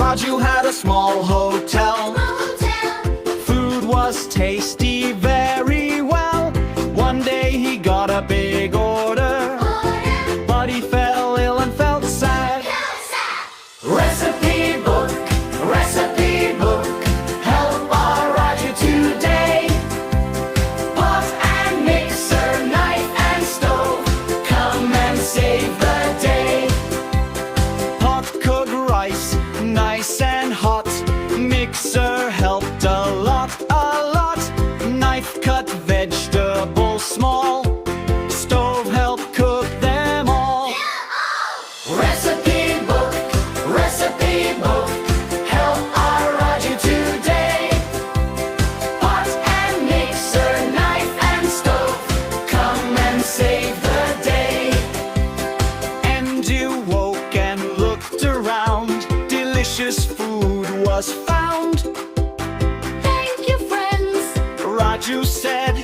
Raju had a small hotel. Food was tasty very well. One day he got a big order, but he fell ill and felt sad. Recipe book, help our Raju today. Pot and mixer, knife and stove, come and save the day. Pot cooked rice, nice and hot. Mixer helped a lot. Knife cut vegetables small. Stove helped cook them all. Recipe book, help our Raju today. Pot and mixer, knife and stove, come and save the day. And you woke and looked around. Delicious food was found. Thank you, friends, Raju said.